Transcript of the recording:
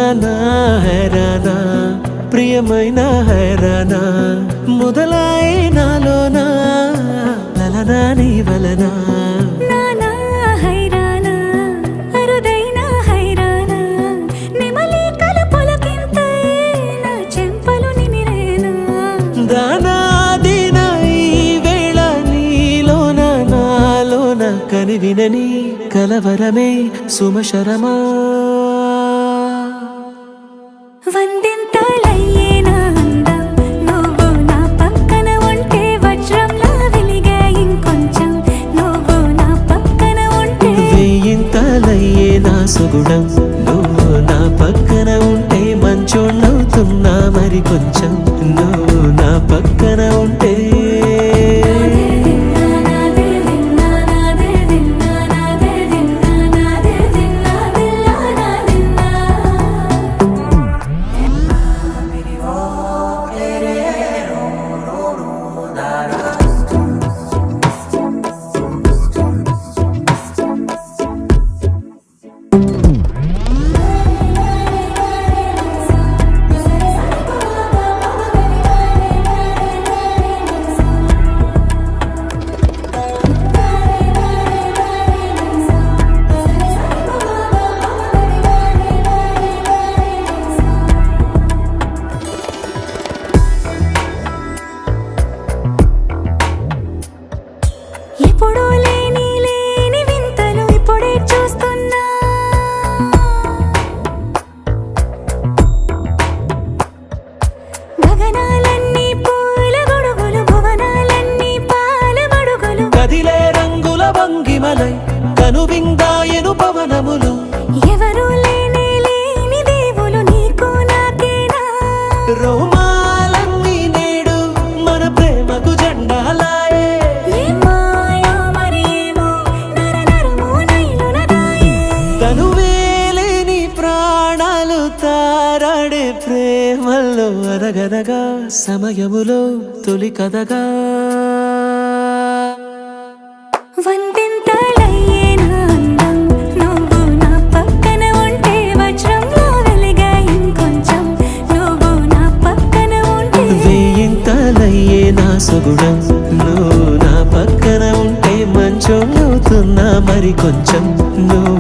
హైరానా హైరానా ప్రియమైన హైరానా మొదలాయి నాలోనా లలనా నీ వలనా కనివినని కలవరమే సుమశరమా వందింతలయ్యేనా అందం నువ్వు నా పక్కన ఉంటే వజ్రంలా వెలిగే ఇంకొంచెం నువ్వు నా పక్కన ఉంటే వేయింతలయ్యేనా సుగుణం నువ్వు నా పక్కన ఉంటే మంచోణ్ణవుతున్నా మరి కొంచెం నువ్వు నా పక్కన ఉంటే ఎప్పుడూ లేని వింతలు ఇప్పుడే చూస్తున్నా గగనాలన్నీ పూల గొడుగులు భువనాలన్నీ పాల గొడుగులు కదిలే రంగుల భంగిమలై కనువిందాయను పవనములు ఎవరు లేని దేవులు నీకు నాకేనా రోమాలన్నీ నేడు మన ప్రేమకు జెండాలాయే తనువేలేని ప్రాణాలు తారాడే ప్రేమల్లో అరగనగా సమయములో తొలి కథగా వందింతలయ్యేనా అందం నువ్వు నా పక్కన ఉంటే వజ్రంలా వెలిగే ఇంకొంచెం నువ్వు నా పక్కన ఉంటే వేయింతలయ్యేనా సుగుణం నువ్వు నా పక్కన ఉంటే మంచోణ్ణవుతున్నా మరి కొంచెం నువ్వు